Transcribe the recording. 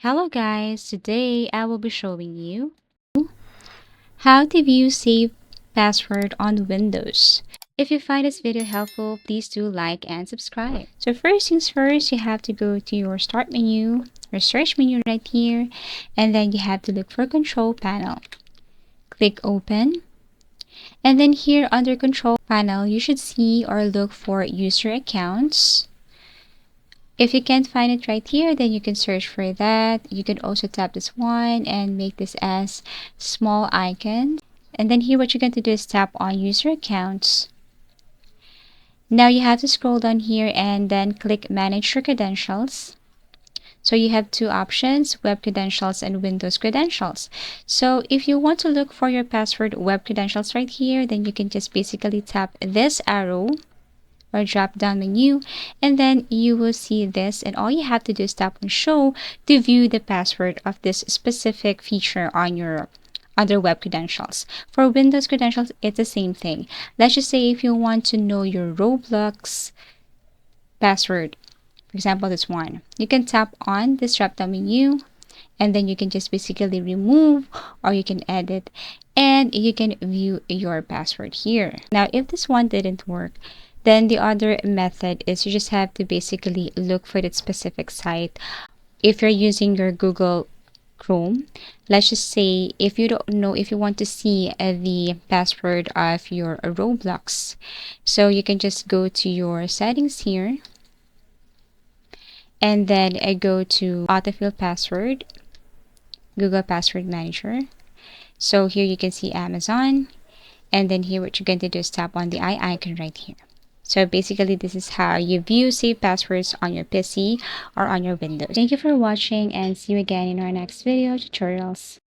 Hello guys, today I will be showing you how to view saved password on Windows. If you find this video helpful, please do like and subscribe. So first things first, you have to go to your start menu, your search menu right here, and then you have to look for control panel. Click open. And then here under control panel, you should see or look for user accounts. If you can't find it right here, then you can search for that. You can also tap this one and make this as small icon. And then here what you're going to do is tap on user accounts. Now you have to scroll down here and then click manage your credentials. So you have two options, web credentials and Windows credentials. So if you want to look for your password web credentials right here, then you can just basically tap this arrow or drop down menu, and then you will see this, and all you have to do is tap on show to view the password of this specific feature on your other web credentials. For Windows credentials, it's the same thing. Let's just say if you want to know your Roblox password, for example this one, you can tap on this drop down menu, and then you can just basically remove or you can edit, and you can view your password here. Now if this one didn't work, then the other method is you just have to basically look for that specific site. If you're using your Google Chrome, let's just say if you don't know, if you want to see the password of your Roblox, so you can just go to your settings here and then go to autofill password, Google Password Manager. So here you can see Amazon, and then here what you're going to do is tap on the eye icon right here. So basically this is how you view saved passwords on your PC or on your Windows. Thank you for watching and see you again in our next video tutorials.